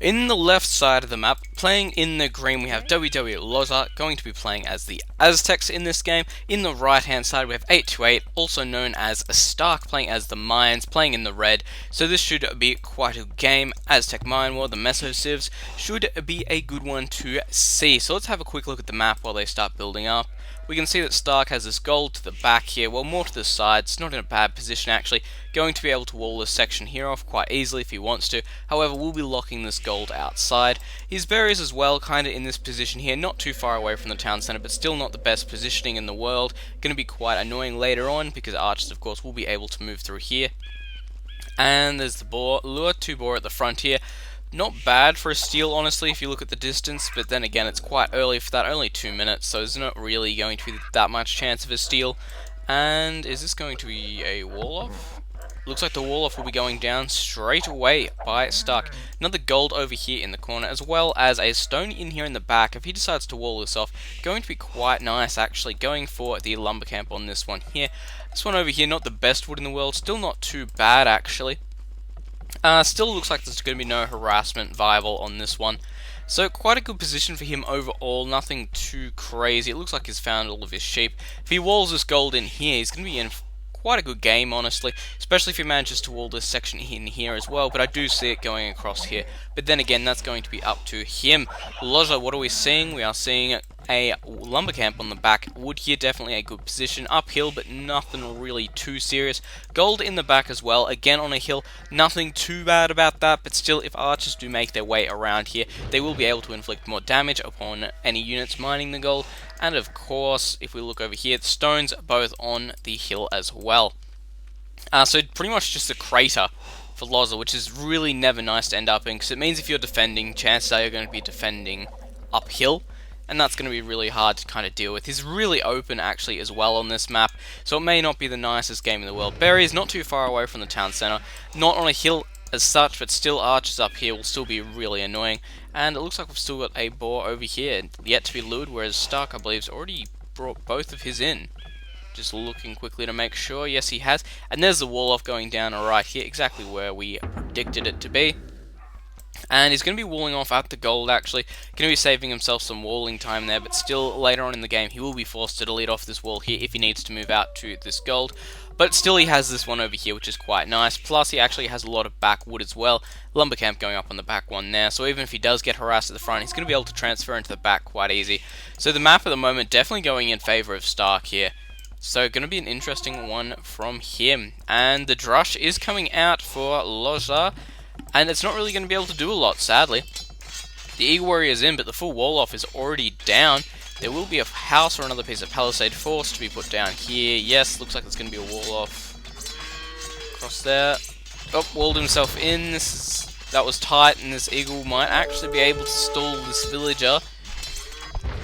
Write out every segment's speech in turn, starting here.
In the left side of the map, playing in the green, we have WW Loza, going to be playing as the Aztecs in this game. In the right hand side, we have 828, also known as Stark, playing as the Mayans, playing in the red. So this should be quite a game. Aztec Mayan War, the Meso Civs, should be a good one to see. So let's have a quick look at the map while they start building up. We can see that Stark has this gold to the back here, well, more to the sides, not in a bad position actually, going to be able to wall this section here off quite easily if he wants to. However, we'll be locking this gold outside. His berries as well, kind of in this position here, not too far away from the town centre, but still not the best positioning in the world. Going to be quite annoying later on, because archers of course will be able to move through here. And there's the boar, lure 2 boar at the front here. Not bad for a steal, honestly, if you look at the distance, but then again, it's quite early for that, only 2 minutes, so there's not really going to be that much chance of a steal. And is this going to be a wall-off? Looks like the wall-off will be going down straight away by Stark. Another gold over here in the corner, as well as a stone in here in the back. If he decides to wall this off, going to be quite nice, actually, going for the lumber camp on this one here. This one over here, not the best wood in the world, still not too bad, actually. Still looks like there's going to be no harassment viable on this one. So quite a good position for him overall, nothing too crazy. It looks like he's found all of his sheep. If he walls this gold in here, he's going to be in quite a good game, honestly, especially if he manages to wall this section in here as well, but I do see it going across here. But then again, that's going to be up to him. Loja, what are we seeing? We are seeing a lumber camp on the back. Wood here, definitely a good position. Uphill, but nothing really too serious. Gold in the back as well, again on a hill. Nothing too bad about that, but still, if archers do make their way around here, they will be able to inflict more damage upon any units mining the gold. And of course, if we look over here, the stones are both on the hill as well. So pretty much just a crater for Loza, which is really never nice to end up in, because it means if you're defending, chances are you're going to be defending uphill, and that's going to be really hard to kind of deal with. He's really open actually as well on this map, so it may not be the nicest game in the world. Berry is not too far away from the town centre, not on a hill as such, but still archers up here will still be really annoying. And it looks like we've still got a boar over here, yet to be lured, whereas Stark, I believe, has already brought both of his in. Just looking quickly to make sure, yes he has. And there's the wall off going down right here, exactly where we predicted it to be. And he's going to be walling off at the gold, actually. Going to be saving himself some walling time there, but still, later on in the game, he will be forced to delete off this wall here if he needs to move out to this gold. But still, he has this one over here, which is quite nice. Plus, he actually has a lot of back wood as well. Lumber camp going up on the back one there. So even if he does get harassed at the front, he's going to be able to transfer into the back quite easy. So the map at the moment definitely going in favour of Stark here. So going to be an interesting one from him. And the Drush is coming out for Loja. And it's not really going to be able to do a lot, sadly. The Eagle Warrior is in, but the full wall off is already down. There will be a house or another piece of palisade force to be put down here. Yes, looks like there's going to be a wall off across there. Oh, walled himself in. That was tight, and this eagle might actually be able to stall this villager.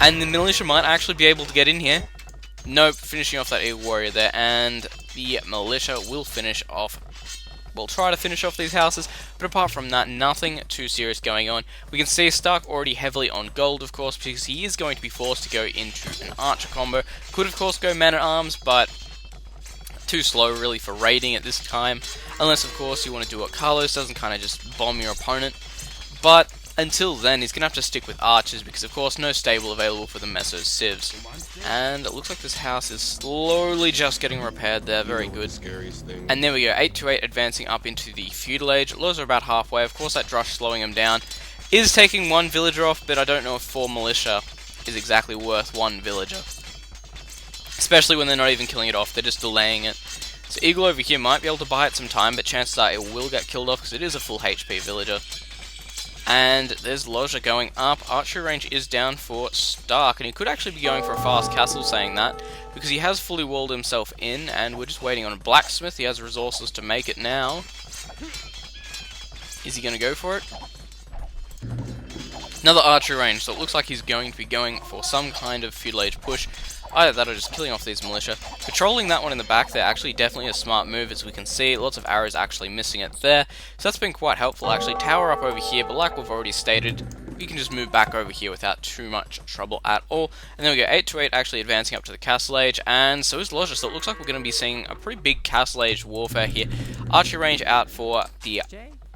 And the militia might actually be able to get in here. Nope, finishing off that Eagle Warrior there, and the militia will finish off. We'll try to finish off these houses, but apart from that, nothing too serious going on. We can see Stark already heavily on gold, of course, because he is going to be forced to go into an archer combo. Could, of course, go man-at-arms, but too slow, really, for raiding at this time. Unless, of course, you want to do what Carlos does and kind of just bomb your opponent. But until then, he's going to have to stick with archers, because, of course, no stable available for the Meso Civs. And it looks like this house is slowly just getting repaired there. Very good. And there we go, 828 advancing up into the feudal age. Lows are about halfway. Of course, that Drush slowing him down is taking one villager off, but I don't know if 4 militia is exactly worth 1 villager. Especially when they're not even killing it off, they're just delaying it. So Eagle over here might be able to buy it some time, but chances are it will get killed off, because it is a full HP villager. And there's Loja going up. Archery range is down for Stark, and he could actually be going for a fast castle, saying that, because he has fully walled himself in, and we're just waiting on a blacksmith. He has resources to make it now. Is he going to go for it? Another archery range, so it looks like he's going to be going for some kind of feudal age push. Either that or just killing off these militia. Patrolling that one in the back there, actually definitely a smart move, as we can see. Lots of arrows actually missing it there. So that's been quite helpful, actually. Tower up over here, but like we've already stated, we can just move back over here without too much trouble at all. And then we go 828 actually advancing up to the Castle Age, and so is Loja. So it looks like we're going to be seeing a pretty big Castle Age warfare here. Archery range out for the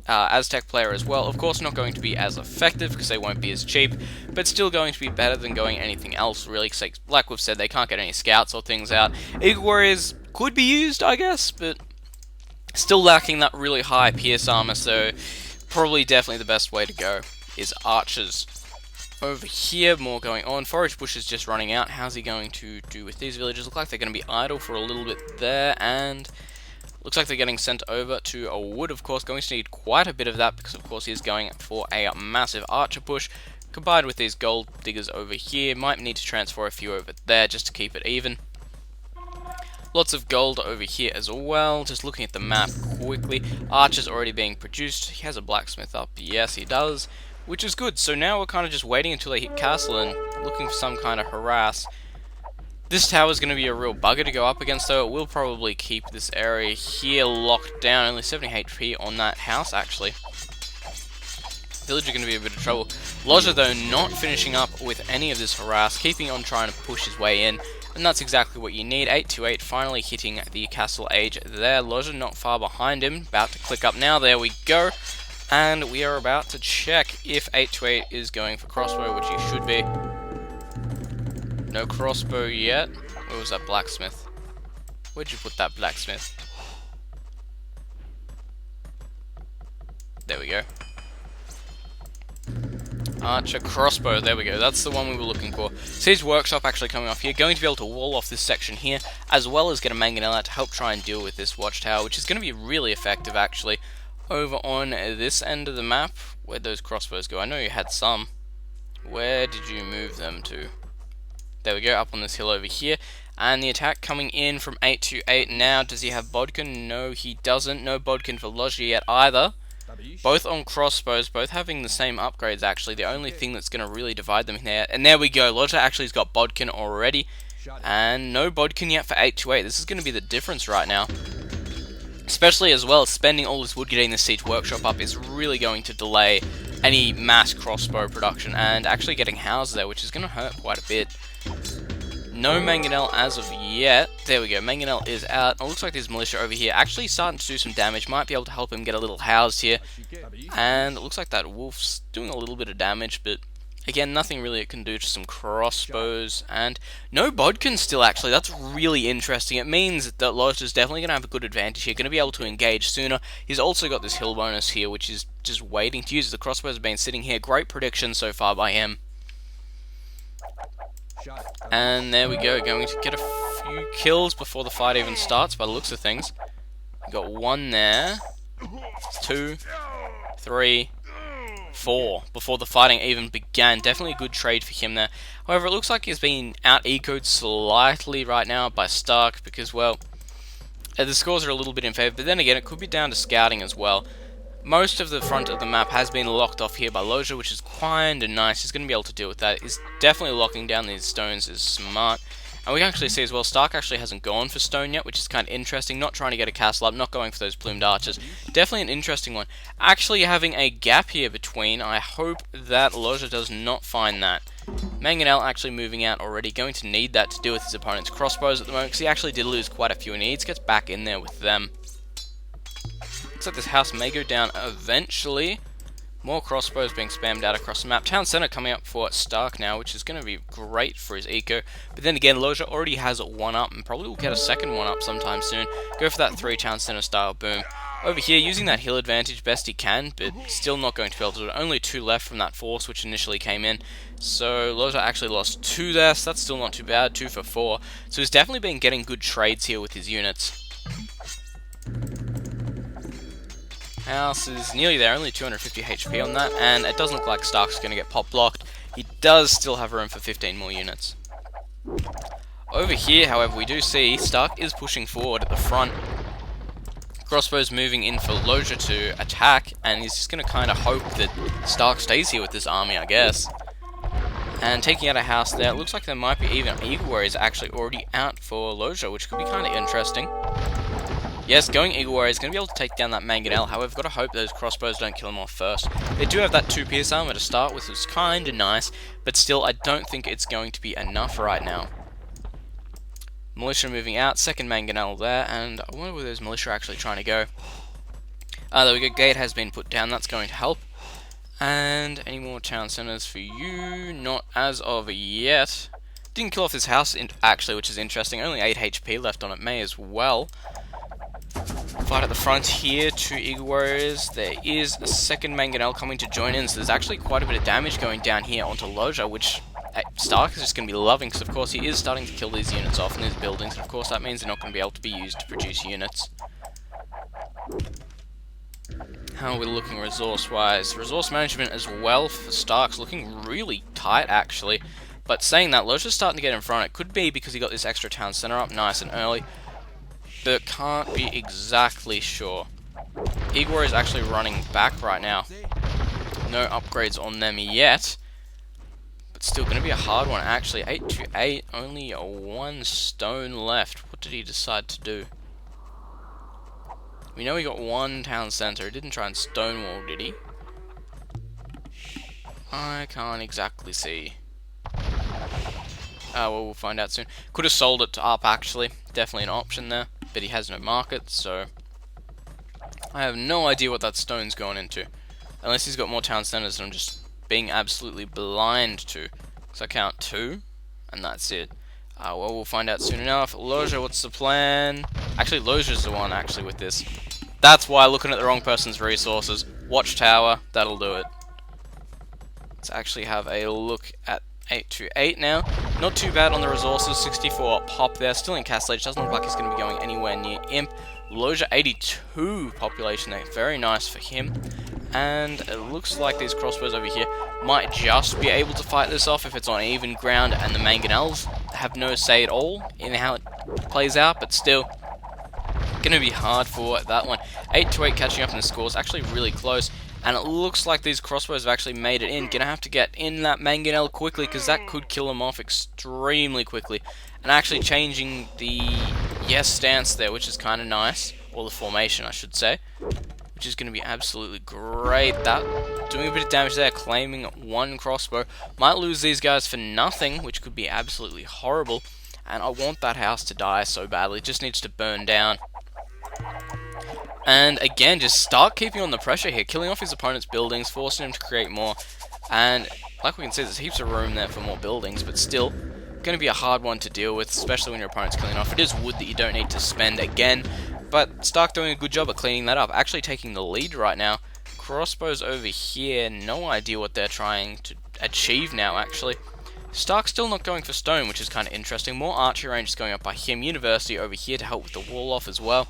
Aztec player as well. Of course, not going to be as effective because they won't be as cheap, but still going to be better than going anything else, really, because like we've said, they can't get any scouts or things out. Eagle Warriors could be used, I guess, but still lacking that really high pierce armor, so probably definitely the best way to go is archers. Over here, more going on. Forage Bush is just running out. How's he going to do with these villagers? Look like they're going to be idle for a little bit there, and looks like they're getting sent over to a wood, of course. Going to need quite a bit of that, because of course he's going for a massive archer push. Combined with these gold diggers over here, might need to transfer a few over there just to keep it even. Lots of gold over here as well. Just looking at the map quickly. Archer's already being produced. He has a blacksmith up. Yes, he does. Which is good. So now we're kind of just waiting until they hit castle and looking for some kind of harass. This tower is going to be a real bugger to go up against, though. It will probably keep this area here locked down. Only 70 HP on that house, actually. Village are going to be a bit of trouble. Lodger, though, not finishing up with any of this harass, keeping on trying to push his way in. And that's exactly what you need. 828 finally hitting the castle age there. Lodger not far behind him. About to click up now. There we go. And we are about to check if 828 is going for crossbow, which he should be. No crossbow yet. Where was that blacksmith? Where'd you put that blacksmith? There we go. Archer crossbow, there we go, that's the one we were looking for. Siege Workshop actually coming off here, going to be able to wall off this section here, as well as get a mangonel to help try and deal with this watchtower, which is going to be really effective actually. Over on this end of the map, where'd those crossbows go? I know you had some. Where did you move them to? There we go, up on this hill over here. And the attack coming in from 828 now. Does he have Bodkin? No, he doesn't. No Bodkin for Lodger yet either. Both on crossbows, both having the same upgrades actually. The only thing that's going to really divide them here. And there we go, Lodger actually has got Bodkin already. And no Bodkin yet for 828. This is going to be the difference right now. Especially as well, spending all this wood getting the Siege Workshop up is really going to delay any mass crossbow production. And actually getting houses there, which is going to hurt quite a bit. No Mangonel as of yet. There we go, Mangonel is out. It looks like there's militia over here actually starting to do some damage. Might be able to help him get a little housed here. And it looks like that wolf's doing a little bit of damage, but again, nothing really it can do. Just some crossbows. And no Bodkin still, actually. That's really interesting. It means that Lodger's definitely going to have a good advantage here. Going to be able to engage sooner. He's also got this hill bonus here, which is just waiting to use. The crossbows have been sitting here. Great prediction so far by him. And there we go, going to get a few kills before the fight even starts by the looks of things. Got one there, 2, 3, 4 before the fighting even began. Definitely a good trade for him there. However, it looks like he's been out-ecoed slightly right now by Stark because, well, the scores are a little bit in favour, but then again, it could be down to scouting as well. Most of the front of the map has been locked off here by Lodger, which is kinda nice. He's going to be able to deal with that. He's definitely locking down these stones is smart. And we can actually see as well, Stark actually hasn't gone for stone yet, which is kind of interesting. Not trying to get a castle up, not going for those plumed archers. Definitely an interesting one. Actually having a gap here between, I hope that Lodger does not find that. Mangonel actually moving out already, going to need that to deal with his opponent's crossbows at the moment, because he actually did lose quite a few and he needs to get back in there with them. Looks like this house may go down eventually. More crossbows being spammed out across the map. Town Center coming up for Stark now, which is going to be great for his eco. But then again, Lodger already has one up and probably will get a second one up sometime soon. Go for that 3 Town Center style boom. Over here, using that hill advantage best he can, but still not going to be able to do it. Only 2 left from that force which initially came in. So Lodger actually lost 2 there, so that's still not too bad. 2 for 4. So he's definitely been getting good trades here with his units. House is nearly there, only 250 HP on that, and it doesn't look like Stark's going to get pop blocked. He does still have room for 15 more units. Over here, however, we do see Stark is pushing forward at the front. Crossbows moving in for Lodger to attack, and he's just going to kind of hope that Stark stays here with this army, I guess. And taking out a house there, it looks like there might be even Eagle Warriors actually already out for Lodger, which could be kind of interesting. Yes, going Eagle Warrior is going to be able to take down that Mangonel. However, got to hope those crossbows don't kill him off first. They do have that 2 pierce armor to start with, which is kind of nice, but still, I don't think it's going to be enough right now. Militia moving out, second Mangonel there, and I wonder where those militia are actually trying to go. There we go, gate has been put down, that's going to help. And any more town centers for you? Not as of yet. Didn't kill off this house, actually, which is interesting. Only 8 HP left on it, may as well. Fight at the front here, 2 Eagle Warriors. There is a second Mangonel coming to join in, so there's actually quite a bit of damage going down here onto Loja, which Stark is just going to be loving, because of course he is starting to kill these units off in these buildings, and of course that means they're not going to be able to be used to produce units. How are we looking resource-wise? Resource management as well for Stark's looking really tight, actually. But saying that, Loja's starting to get in front. It could be because he got this extra town center up nice and early, but can't be exactly sure. Igor is actually running back right now. No upgrades on them yet, but still going to be a hard one, actually. 8 to 8, only 1 stone left. What did he decide to do? We know he got 1 town center. He didn't try and stonewall, did he? I can't exactly see. Well, we'll find out soon. Could have sold it up, actually. Definitely an option there. But he has no market, so I have no idea what that stone's going into. Unless he's got more town centers than I'm just being absolutely blind to. So I count 2, and that's it. Well, we'll find out soon enough. Loja, what's the plan? Actually, Loja's the one, actually, with this. That's why looking at the wrong person's resources. Watchtower, that'll do it. Let's actually have a look at 8 to 8 now. Not too bad on the resources, 64 pop there, still in Castle Age, doesn't look like he's going to be going anywhere near Imp. Loja 82 population there, very nice for him. And it looks like these crossbows over here might just be able to fight this off if it's on even ground, and the Mangonels have no say at all in how it plays out, but still, going to be hard for that one. 8 to 8 catching up in the scores, actually really close. And it looks like these crossbows have actually made it in. Gonna have to get in that Mangonel quickly, because that could kill him off extremely quickly. And actually changing the yes stance there, which is kind of nice. Or the formation, I should say. Which is going to be absolutely great. That doing a bit of damage there, claiming 1 crossbow. Might lose these guys for nothing, which could be absolutely horrible. And I want that house to die so badly. It just needs to burn down. And again, just start keeping on the pressure here, killing off his opponent's buildings, forcing him to create more. And like we can see, there's heaps of room there for more buildings, but still, going to be a hard one to deal with, especially when your opponent's killing off. It is wood that you don't need to spend again, but Stark doing a good job of cleaning that up, actually taking the lead right now. Crossbows over here, no idea what they're trying to achieve now, actually. Stark's still not going for stone, which is kind of interesting. More archery range is going up by him. University over here to help with the wall off as well.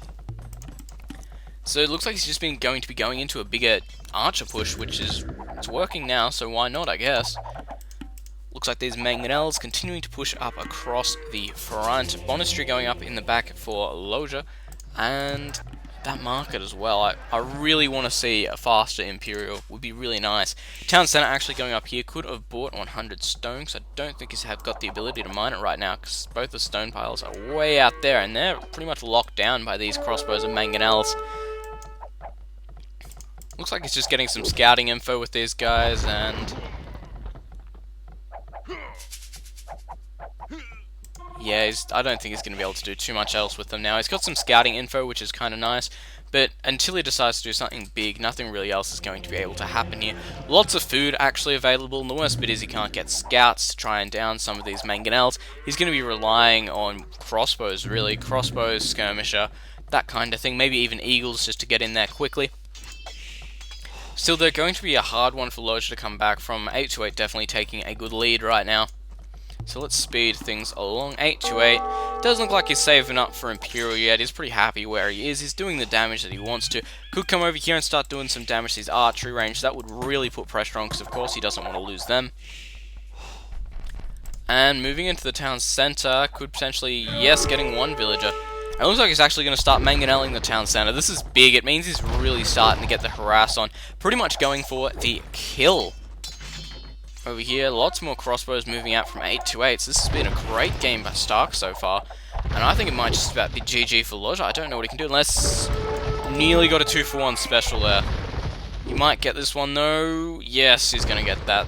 So it looks like he's just going to be going into a bigger archer push, which is, it's working now, so why not, I guess. Looks like these Mangonels continuing to push up across the front. Monastery going up in the back for Loja, and that market as well. I really want to see a faster Imperial, would be really nice. Town Center actually going up here, could have bought 100 stone, because I don't think he's got the ability to mine it right now, because both the stone piles are way out there, and they're pretty much locked down by these crossbows and Mangonels. Looks like he's just getting some scouting info with these guys, and yeah, I don't think he's going to be able to do too much else with them now. He's got some scouting info, which is kind of nice, but until he decides to do something big, nothing really else is going to be able to happen here. Lots of food actually available, and the worst bit is he can't get scouts to try and down some of these Mangonels. He's going to be relying on crossbows, really. Crossbows, skirmisher, that kind of thing. Maybe even eagles just to get in there quickly. Still, they're going to be a hard one for Loja to come back from. 8 to 8 definitely taking a good lead right now. So let's speed things along. 8 to 8. Doesn't look like he's saving up for Imperial yet. He's pretty happy where he is. He's doing the damage that he wants to. Could come over here and start doing some damage to his archery range. That would really put pressure on, because of course he doesn't want to lose them. And moving into the town center, could potentially, yes, getting 1 villager. It looks like he's actually going to start mangoneling the town center. This is big. It means he's really starting to get the harass on. Pretty much going for the kill. Over here, lots more crossbows moving out from 8 to 8. So this has been a great game by Stark so far. And I think it might just about be GG for Loja. I don't know what he can do unless nearly got a 2-for-1 special there. He might get this one though. Yes, he's going to get that.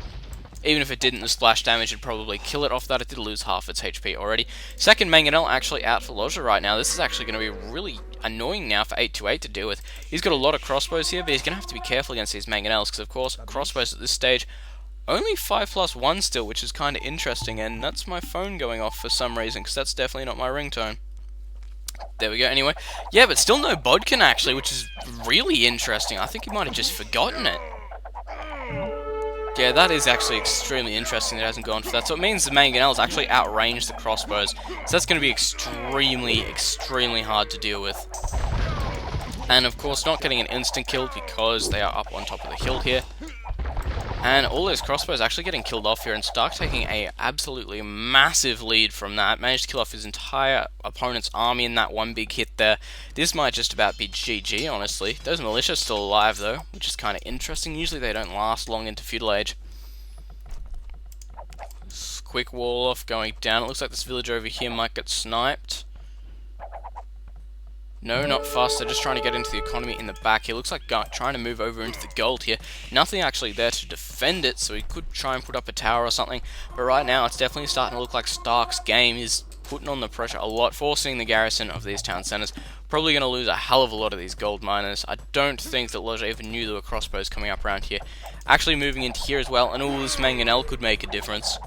Even if it didn't, the splash damage would probably kill it off that. It did lose half its HP already. Second Mangonel actually out for Loja right now. This is actually going to be really annoying now for 828 to deal with. He's got a lot of crossbows here, but he's going to have to be careful against these Mangonels, because of course, crossbows at this stage, only 5+1 still, which is kind of interesting, and that's my phone going off for some reason, because that's definitely not my ringtone. There we go, anyway. Yeah, but still no Bodkin, actually, which is really interesting. I think he might have just forgotten it. Yeah, that is actually extremely interesting that it hasn't gone for that. So it means the Mangonels actually outrange the crossbows. So that's going to be extremely, extremely hard to deal with. And of course, not getting an instant kill because they are up on top of the hill here. And all those crossbows actually getting killed off here, and Stark taking a absolutely massive lead from that. Managed to kill off his entire opponent's army in that one big hit there. This might just about be GG, honestly. Those militia still alive though, which is kind of interesting. Usually they don't last long into feudal age. Quick wall off going down. It looks like this villager over here might get sniped. No, not fast. They're just trying to get into the economy in the back here. Looks like trying to move over into the gold here. Nothing actually there to defend it, so he could try and put up a tower or something. But right now, it's definitely starting to look like Stark's game is putting on the pressure a lot, forcing the garrison of these town centers. Probably going to lose a hell of a lot of these gold miners. I don't think that Loja even knew there were crossbows coming up around here. Actually moving into here as well, and all this Mangonel could make a difference.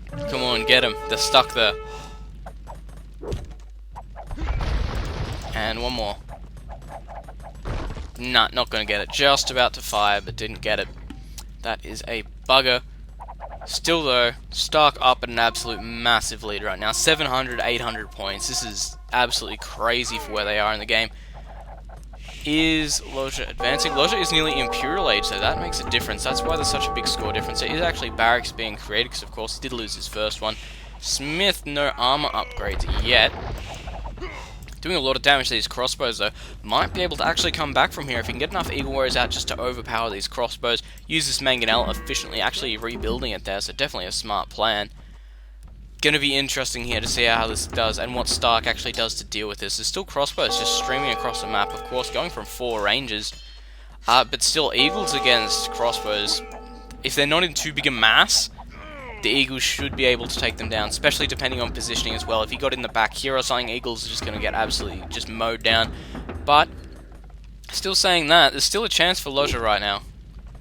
Come on, get him. They're stuck there. And one more. Nah, not gonna get it. Just about to fire, but didn't get it. That is a bugger. Still though, Stark up at an absolute massive lead right now. 700, 800 points. This is absolutely crazy for where they are in the game. Is Loja advancing? Loja is nearly Imperial Age, so that makes a difference. That's why there's such a big score difference. There is actually barracks being created, because of course he did lose his first one. Smith, no armor upgrades yet. Doing a lot of damage to these crossbows though. Might be able to actually come back from here if he can get enough Eagle Warriors out just to overpower these crossbows. Use this Mangonel efficiently, actually rebuilding it there, so definitely a smart plan. Gonna be interesting here to see how this does and what Stark actually does to deal with this. There's still crossbows just streaming across the map, of course, going from 4 ranges. But still, Eagles against crossbows, if they're not in too big a mass, the Eagles should be able to take them down, especially depending on positioning as well. If he got in the back here or something, Eagles are just going to get absolutely just mowed down. But, still saying that, there's still a chance for Loja right now.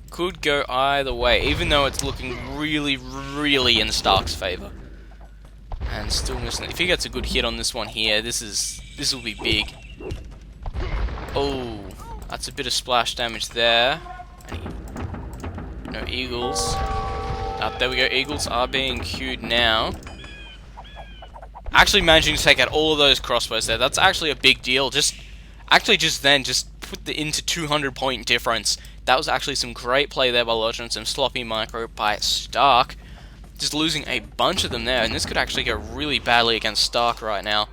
Could go either way, even though it's looking really, really in Stark's favour. And still missing it. If he gets a good hit on this one here, this will be big. Oh, that's a bit of splash damage there. No Eagles. There we go, Eagles are being queued now. Actually managing to take out all of those crossbows there, that's actually a big deal. Just put the into 200 point difference. That was actually some great play there by Loja and some sloppy micro by Stark. Just losing a bunch of them there, and this could actually go really badly against Stark right now.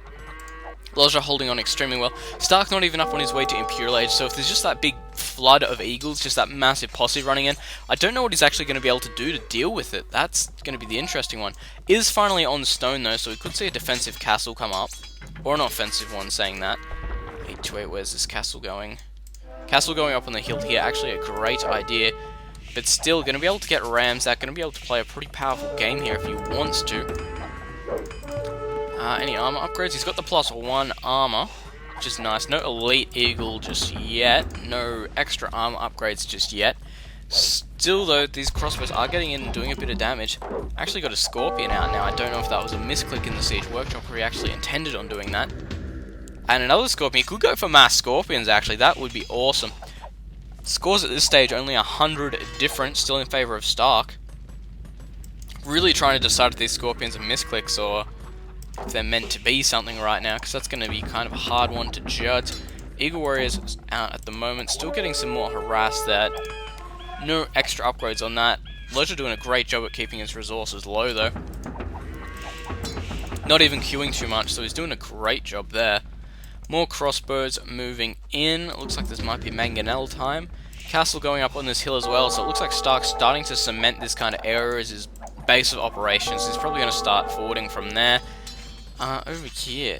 Loja holding on extremely well. Stark not even up on his way to Imperial Age, so if there's just that big flood of Eagles, just that massive posse running in, I don't know what he's actually going to be able to do to deal with it. That's going to be the interesting one. Is finally on stone though, so we could see a defensive castle come up. Or an offensive one, saying that. 828, where's this castle going? Castle going up on the hill here, actually a great idea. But still, going to be able to get rams out, going to be able to play a pretty powerful game here if he wants to. Any armor upgrades? He's got the +1 armor, which is nice. No elite eagle just yet. No extra armor upgrades just yet. Still though, these crossbows are getting in and doing a bit of damage. Actually got a scorpion out now. I don't know if that was a misclick in the siege workshop or he actually intended on doing that. And another scorpion. He could go for mass scorpions actually. That would be awesome. Scores at this stage only 100 different, still in favor of Stark. Really trying to decide if these scorpions are misclicks or if they're meant to be something right now, because that's going to be kind of a hard one to judge. Eagle Warriors out at the moment, still getting some more harass there. No extra upgrades on that. Loja doing a great job at keeping his resources low though. Not even queuing too much, so he's doing a great job there. More crossbows moving in. It looks like this might be Mangonel time. Castle going up on this hill as well, so it looks like Stark's starting to cement this kind of area as his base of operations. He's probably going to start forwarding from there. Over here.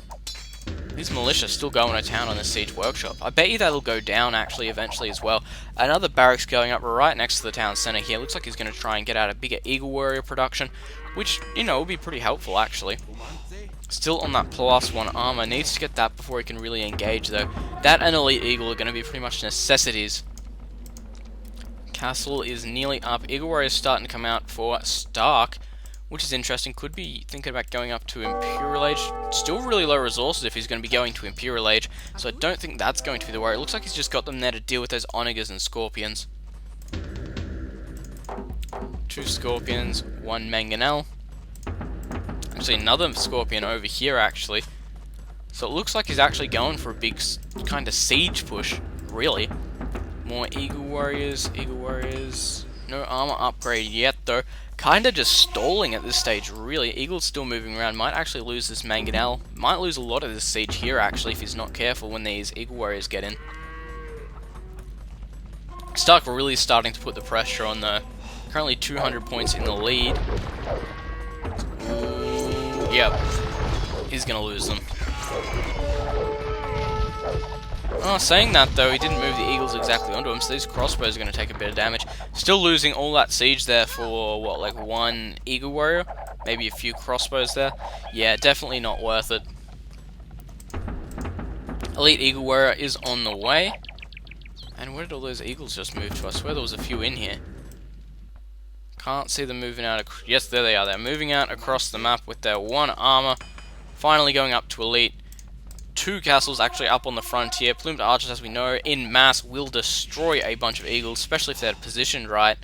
These militia still going to town on this siege workshop. I bet you that'll go down actually eventually as well. Another barracks going up right next to the town centre here. Looks like he's going to try and get out a bigger Eagle Warrior production, which, you know, will be pretty helpful actually. Still on that +1 armor. Needs to get that before he can really engage though. That and Elite Eagle are going to be pretty much necessities. Castle is nearly up. Eagle Warrior is starting to come out for Stark, which is interesting. Could be thinking about going up to Imperial Age. Still really low resources if he's going to be going to Imperial Age, so I don't think that's going to be the worry. It looks like he's just got them there to deal with those Onagers and Scorpions. 2 Scorpions, 1 Mangonel. Actually, another Scorpion over here, actually. So it looks like he's actually going for a big kind of siege push, really. More Eagle Warriors, Eagle Warriors. No armor upgrade yet, though. Kinda just stalling at this stage, really. Eagle's still moving around. Might actually lose this Mangonel. Might lose a lot of this siege here, actually, if he's not careful when these Eagle Warriors get in. Stark really starting to put the pressure on, though. Currently 200 points in the lead. Ooh, yep. He's gonna lose them. Oh, saying that though, he didn't move the Eagles exactly onto him, so these crossbows are going to take a bit of damage. Still losing all that siege there for, what, like 1 Eagle Warrior? Maybe a few crossbows there? Yeah, definitely not worth it. Elite Eagle Warrior is on the way. And where did all those Eagles just move to? I swear there was a few in here. Can't see them moving out. Yes, there they are. They're moving out across the map with their 1 armor. Finally going up to Elite. 2 castles actually up on the frontier. Plumed archers, as we know, in mass will destroy a bunch of eagles, especially if they're positioned right.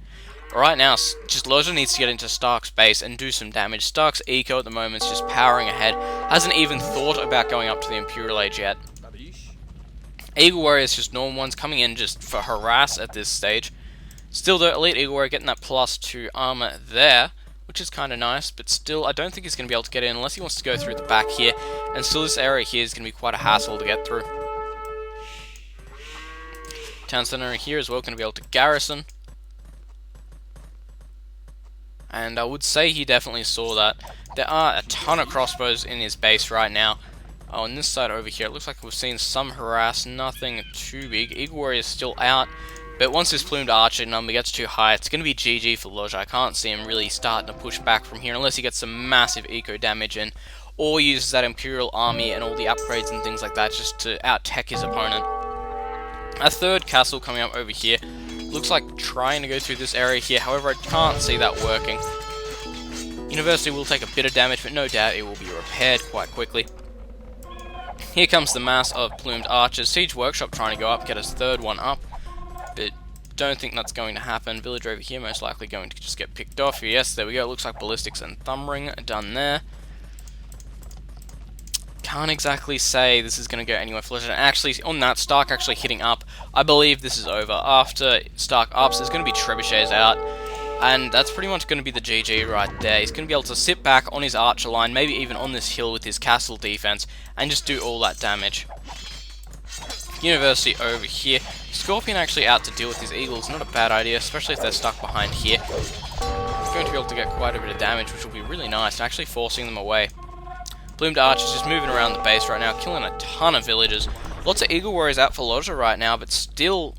Right now, just Loja needs to get into Stark's base and do some damage. Stark's eco at the moment is just powering ahead. Hasn't even thought about going up to the Imperial Age yet. Eagle Warriors, just normal ones, coming in just for harass at this stage. Still, though, Elite Eagle Warrior getting that +2 armor there, which is kind of nice, but still, I don't think he's going to be able to get in unless he wants to go through the back here, and still this area here is going to be quite a hassle to get through. Town center here as well, going to be able to garrison, and I would say he definitely saw that. There are a ton of crossbows in his base right now. Oh, on this side over here, it looks like we've seen some harass, nothing too big. Eagle Warrior is still out. But once this plumed archer number gets too high, it's going to be GG for Loja. I can't see him really starting to push back from here unless he gets some massive eco damage in, or uses that Imperial Army and all the upgrades and things like that just to out-tech his opponent. A 3rd castle coming up over here. Looks like trying to go through this area here, however I can't see that working. University will take a bit of damage, but no doubt it will be repaired quite quickly. Here comes the mass of plumed archers. Siege Workshop trying to go up, get his 3rd one up. But don't think that's going to happen. Villager over here most likely going to just get picked off. Yes, there we go. Looks like Ballistics and Thumb Ring are done there. Can't exactly say this is going to go anywhere for Legend. Actually, on that, Stark actually hitting up. I believe this is over. After Stark ups, there's going to be Trebuchets out. And that's pretty much going to be the GG right there. He's going to be able to sit back on his archer line, maybe even on this hill with his castle defense, and just do all that damage. University over here. Scorpion actually out to deal with his eagles, not a bad idea, especially if they're stuck behind here. He's going to be able to get quite a bit of damage, which will be really nice, actually forcing them away. Plumed archers just moving around the base right now, killing a ton of villagers. Lots of Eagle Warriors out for Loja right now, but still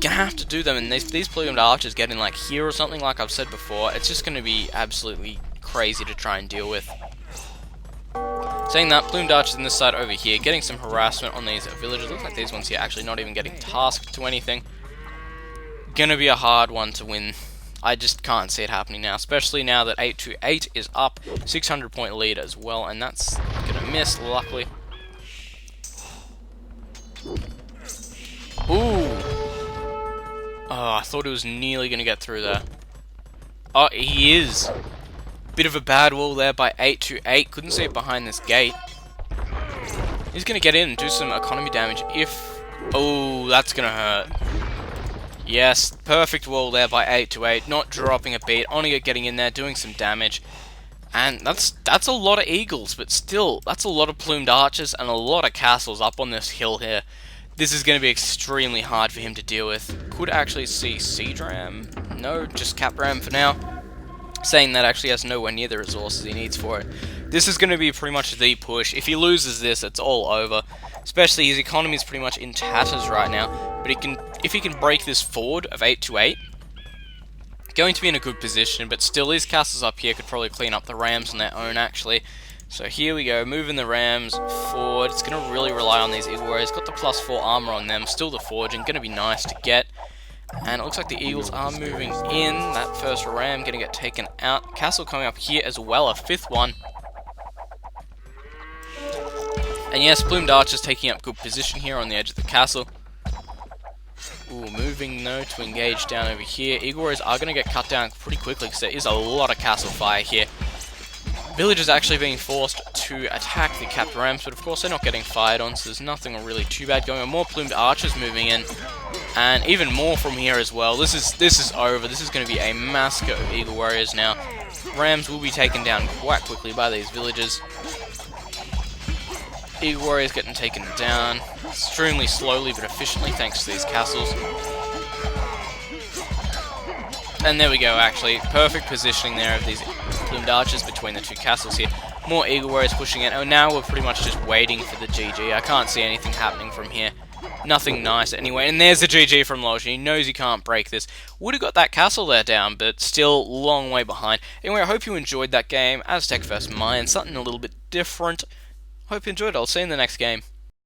gonna have to do them, and these plumed archers getting like here or something, like I've said before, it's just gonna be absolutely crazy to try and deal with. Saying that, plumed archers on this side over here, getting some harassment on these villagers. Looks like these ones here actually not even getting tasked to anything. Gonna be a hard one to win. I just can't see it happening now, especially now that 828 is up, 600 point lead as well, and that's gonna miss, luckily. Ooh! Oh, I thought he was nearly gonna get through there. Oh, he is! Bit of a bad wall there by 828, couldn't see it behind this gate. He's gonna get in and do some economy damage if... Oh, that's gonna hurt. Yes, perfect wall there by 828, not dropping a beat, only getting in there, doing some damage. And that's a lot of eagles, but still, that's a lot of plumed archers and a lot of castles up on this hill here. This is going to be extremely hard for him to deal with. Could actually see Siege Ram. No, just Cap Ram for now. Saying that actually has nowhere near the resources he needs for it. This is going to be pretty much the push. If he loses this, it's all over. Especially his economy is pretty much in tatters right now. But if he can break this forward of 8 to 8, going to be in a good position. But still, his castles up here could probably clean up the Rams on their own, actually. So here we go, moving the Rams forward. It's going to really rely on these Eagle Warriors. Got the +4 armor on them, still the forging, going to be nice to get. And it looks like the Eagles are moving in. That first Ram going to get taken out. Castle coming up here as well, a 5th one. And yes, Plumed Archers taking up good position here on the edge of the castle. Ooh, moving though to engage down over here. Eagle Warriors are going to get cut down pretty quickly because there is a lot of castle fire here. Villagers actually being forced to attack the capped Rams, but of course they're not getting fired on, so there's nothing really too bad going on. More Plumed Archers moving in, and even more from here as well. This is over. This is going to be a massacre of Eagle Warriors now. Rams will be taken down quite quickly by these villagers. Eagle Warriors getting taken down extremely slowly but efficiently thanks to these castles. And there we go, actually. Perfect positioning there of these Plumed Archers between the two castles here. More Eagle Warriors pushing in. Oh, now we're pretty much just waiting for the GG. I can't see anything happening from here. Nothing nice anyway. And there's the GG from Lotion. He knows he can't break this. Would have got that castle there down, but still long way behind. Anyway, I hope you enjoyed that game. Aztec vs Mayan, something a little bit different. Hope you enjoyed it. I'll see you in the next game.